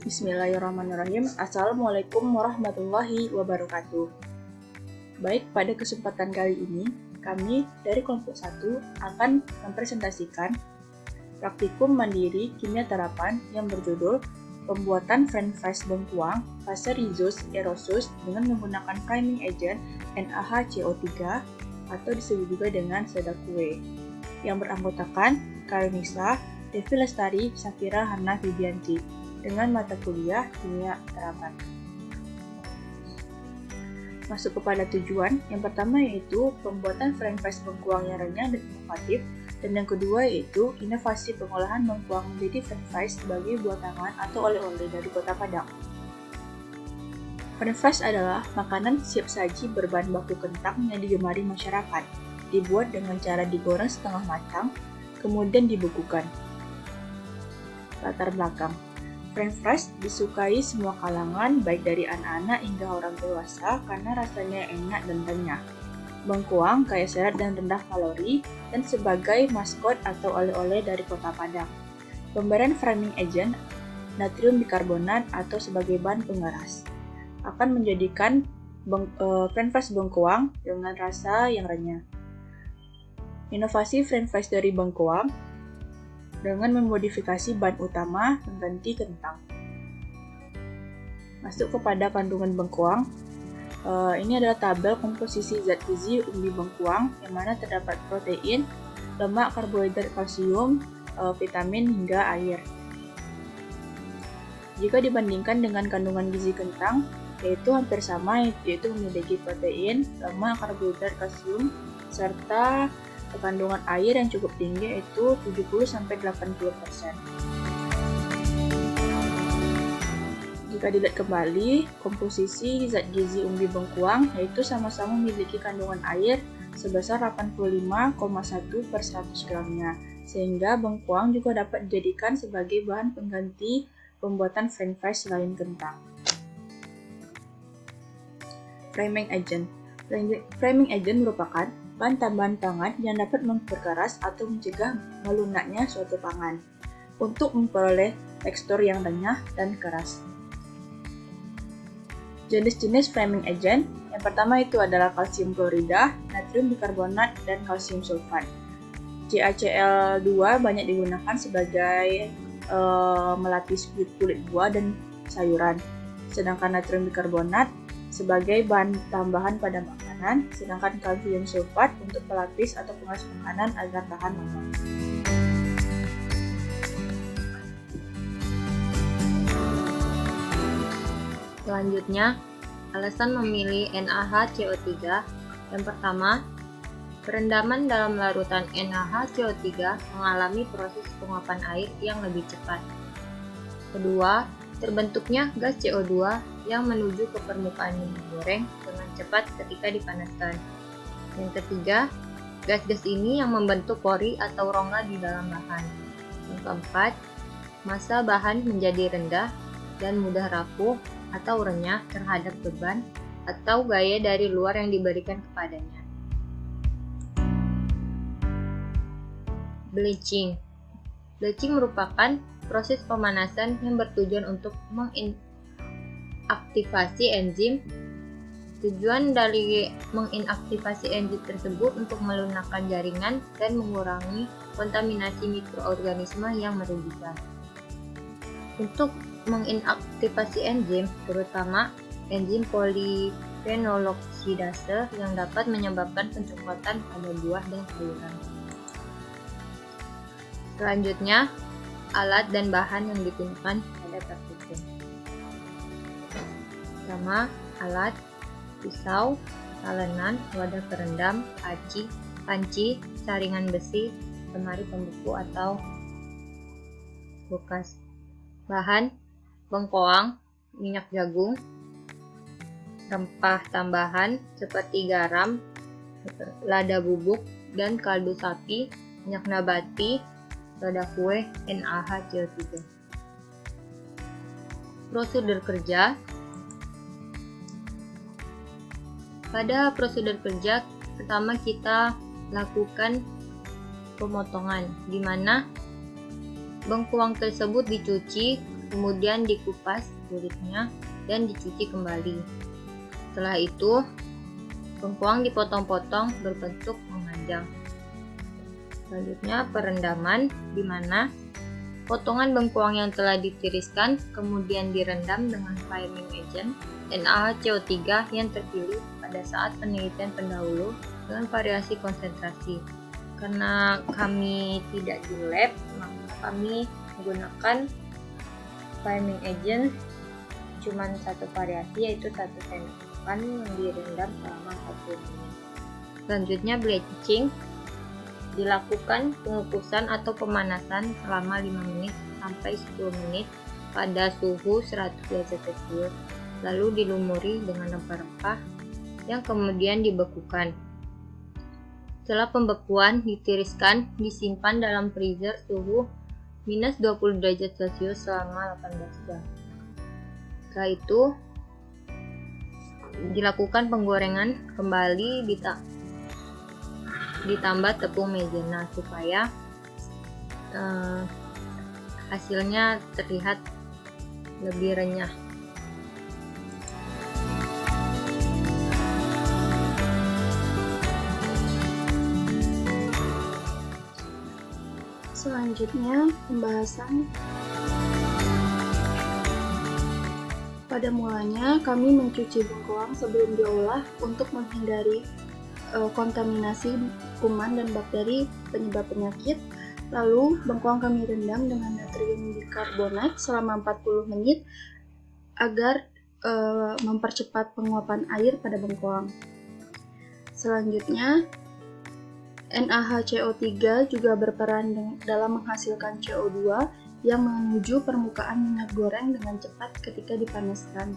Bismillahirrahmanirrahim. Assalamualaikum warahmatullahi wabarakatuh. Baik, pada kesempatan kali ini, kami dari kelompok 1 akan mempresentasikan praktikum mandiri kimia terapan yang berjudul Pembuatan French fries bengkuang Pasteurizos Aerosus dengan menggunakan priming agent NaHCO3 atau disebut juga dengan soda kue, yang beranggotakan Karenisa, Devi Lestari, Safira Hana Widianti dengan mata kuliah kimia terapan. Masuk kepada tujuan, yang pertama yaitu pembuatan french fries bengkuang yang renyah dan inovatif, dan yang kedua yaitu inovasi pengolahan bengkuang menjadi french fries sebagai buah tangan atau oleh-oleh dari Kota Padang. French fries adalah makanan siap saji berbahan baku kentang yang digemari masyarakat. Dibuat dengan cara digoreng setengah matang, kemudian dibekukan. Latar belakang. French fries disukai semua kalangan, baik dari anak-anak hingga orang dewasa karena rasanya enak dan renyah. Bengkuang kaya serat dan rendah kalori, dan sebagai maskot atau oleh-oleh dari Kota Padang. Pemberian framing agent natrium bikarbonat atau sebagai bahan pengeras akan menjadikan French fries bengkuang dengan rasa yang renyah. Inovasi French fries dari bengkuang dengan memodifikasi bahan utama pengganti kentang. Masuk kepada kandungan bengkuang. Ini adalah tabel komposisi zat gizi umbi bengkuang yang mana terdapat protein, lemak, karbohidrat, kalsium, vitamin hingga air. Jika dibandingkan dengan kandungan gizi kentang, yaitu hampir sama, yaitu memiliki protein, lemak, karbohidrat, kalsium, serta kandungan air yang cukup tinggi yaitu 70-80%. Jika dilihat kembali, komposisi zat gizi umbi bengkuang yaitu sama-sama memiliki kandungan air sebesar 85,1 per 100 gramnya, sehingga bengkuang juga dapat dijadikan sebagai bahan pengganti pembuatan french fries selain kentang. Framing agent. Framing agent merupakan bahan tambahan pangan yang dapat memperkeras atau mencegah melunaknya suatu pangan untuk memperoleh tekstur yang renyah dan keras. Jenis-jenis framing agent yang pertama itu adalah kalsium klorida, natrium bikarbonat, dan kalsium sulfat. CaCl2 banyak digunakan sebagai melapis kulit buah dan sayuran, sedangkan natrium bikarbonat sebagai bahan tambahan pada makanan, sedangkan kalsium sulfat untuk pelapis atau pengeras makanan agar tahan lama. Selanjutnya, alasan memilih NaHCO3. Yang pertama, perendaman dalam larutan NaHCO3 mengalami proses penguapan air yang lebih cepat. Kedua, terbentuknya gas CO2 yang menuju ke permukaan minyak goreng dengan cepat ketika dipanaskan. Yang ketiga, gas-gas ini yang membentuk pori atau rongga di dalam bahan. Yang keempat, massa bahan menjadi rendah dan mudah rapuh atau renyah terhadap beban atau gaya dari luar yang diberikan kepadanya. Bleaching. Bleaching merupakan proses pemanasan yang bertujuan untuk mengaktifasi enzim. Tujuan dari menginaktifasi enzim tersebut untuk melunakkan jaringan dan mengurangi kontaminasi mikroorganisme yang merugikan. Untuk menginaktifasi enzim, terutama enzim polifenoloksidase yang dapat menyebabkan pencoklatan pada buah dan sayuran. Selanjutnya, alat dan bahan yang digunakan pada praktikum. Pertama, alat, pisau, salenan, wadah perendam, panci, saringan besi, lemari pembeku atau kulkas. Bahan, bengkoang, minyak jagung, rempah tambahan seperti garam, lada bubuk, dan kaldu sapi, minyak nabati, soda kue, NaHCO3. Prosedur kerja. Pada prosedur kerja, pertama kita lakukan pemotongan, di mana bengkuang tersebut dicuci, kemudian dikupas kulitnya dan dicuci kembali. Setelah itu, bengkoang dipotong-potong berbentuk memanjang. Selanjutnya perendaman, di mana potongan bengkoang yang telah ditiriskan kemudian direndam dengan flaming agent NaHCO3 yang terpilih pada saat penelitian pendahulu dengan variasi konsentrasi. Karena kami tidak di lab, maka kami menggunakan flaming agent cuman satu variasi, yaitu 1 sendok makan yang direndam selama 40 menit. Selanjutnya bleaching, dilakukan pengukusan atau pemanasan selama 5 menit sampai 10 menit pada suhu 100 derajat Celcius, lalu dilumuri dengan rempah-rempah yang kemudian dibekukan. Setelah pembekuan, ditiriskan, disimpan dalam freezer suhu minus 20 derajat Celcius selama 18 jam. Setelah itu, dilakukan penggorengan kembali ditambah tepung maizena supaya hasilnya terlihat lebih renyah. Selanjutnya, pembahasan. Pada mulanya, kami mencuci bengkoang sebelum diolah untuk menghindari kontaminasi kuman dan bakteri penyebab penyakit. Lalu, bengkoang kami rendam dengan natrium bikarbonat selama 40 menit agar mempercepat penguapan air pada bengkoang. Selanjutnya, NaHCO3 juga berperan dalam menghasilkan CO2 yang menuju permukaan minyak goreng dengan cepat ketika dipanaskan.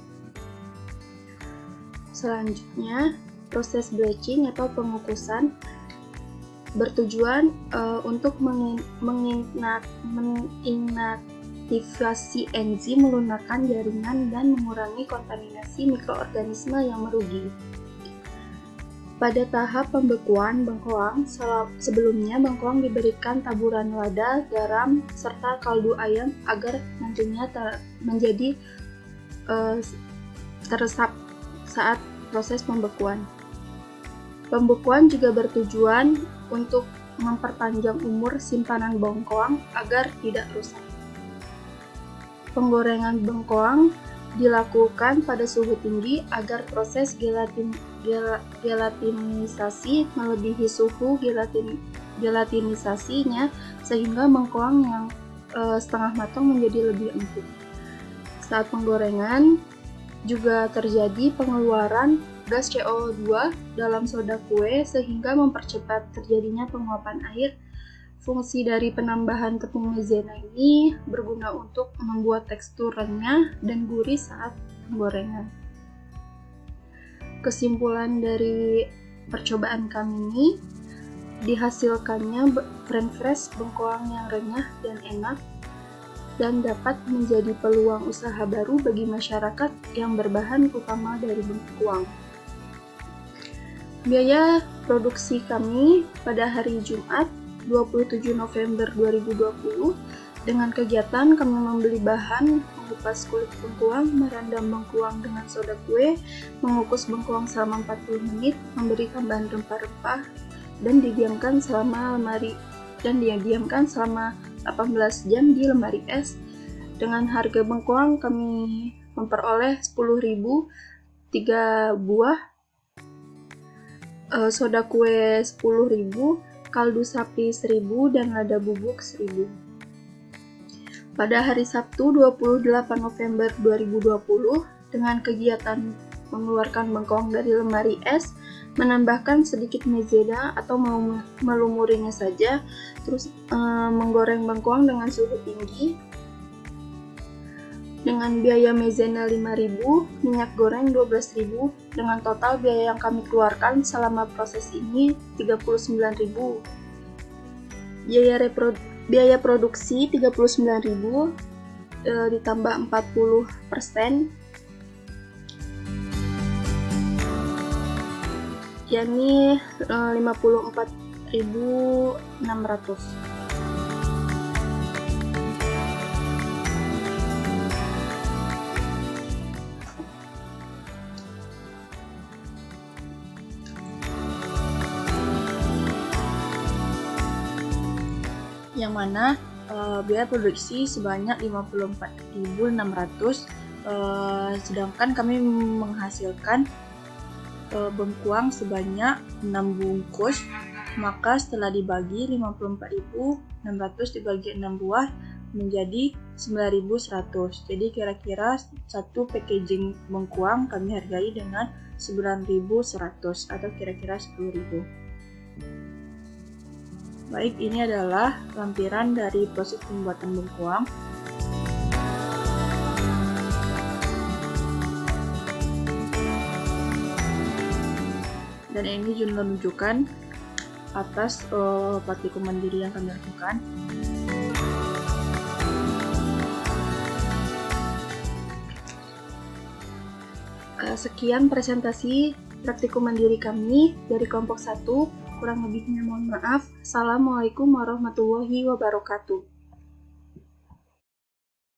Selanjutnya, proses bleaching atau pengukusan bertujuan untuk menginaktivasi enzim melunakkan jaringan dan mengurangi kontaminasi mikroorganisme yang merugi. Pada tahap pembekuan bengkoang, sebelumnya bengkoang diberikan taburan lada, garam, serta kaldu ayam agar nantinya menjadi teresap saat proses pembekuan. Pembekuan juga bertujuan untuk memperpanjang umur simpanan bengkoang agar tidak rusak. Penggorengan bengkoang dilakukan pada suhu tinggi agar proses gelatinisasi melebihi suhu gelatinisasinya sehingga bengkoang yang setengah matang menjadi lebih empuk. Saat penggorengan juga terjadi pengeluaran gas CO2 dalam soda kue sehingga mempercepat terjadinya penguapan air. Fungsi dari penambahan tepung maizena ini berguna untuk membuat tekstur renyah dan gurih saat penggorengan. Kesimpulan dari percobaan kami ini, dihasilkannya brand fresh bengkoang yang renyah dan enak dan dapat menjadi peluang usaha baru bagi masyarakat yang berbahan utama dari bengkoang. Biaya produksi kami pada hari Jumat 27 November 2020 dengan kegiatan kami membeli bahan mengupas kulit bengkoang, merendam bengkoang dengan soda kue, mengukus bengkoang selama 40 menit, memberi tambahan rempah-rempah dan didiamkan selama 18 jam di lemari es. Dengan harga bengkoang kami memperoleh 10.000 3 buah, soda kue 10.000, kaldu sapi 1.000 dan lada bubuk 1.000. Pada hari Sabtu 28 November 2020 dengan kegiatan mengeluarkan bengkoang dari lemari es, menambahkan sedikit maizena atau melumurinya saja, terus menggoreng bengkoang dengan suhu tinggi dengan biaya maizena 5.000, minyak goreng 12.000, dengan total biaya yang kami keluarkan selama proses ini 39.000. Biaya produksi 39.000 ditambah 40%, yakni 54.600. yang mana biaya produksi sebanyak 54.600, sedangkan kami menghasilkan bengkuang sebanyak 6 bungkus. Maka setelah dibagi 54.600 dibagi 6 buah menjadi 9.100. Jadi kira-kira satu packaging bengkuang kami hargai dengan 9.100 atau kira-kira 10.000. Baik, ini adalah lampiran dari proses pembuatan bengkuang. Dan ini juga menunjukkan atas praktikum mandiri yang kami lakukan. Sekian presentasi praktikum mandiri kami dari kelompok 1. Kurang lebihnya mohon maaf. Assalamualaikum warahmatullahi wabarakatuh.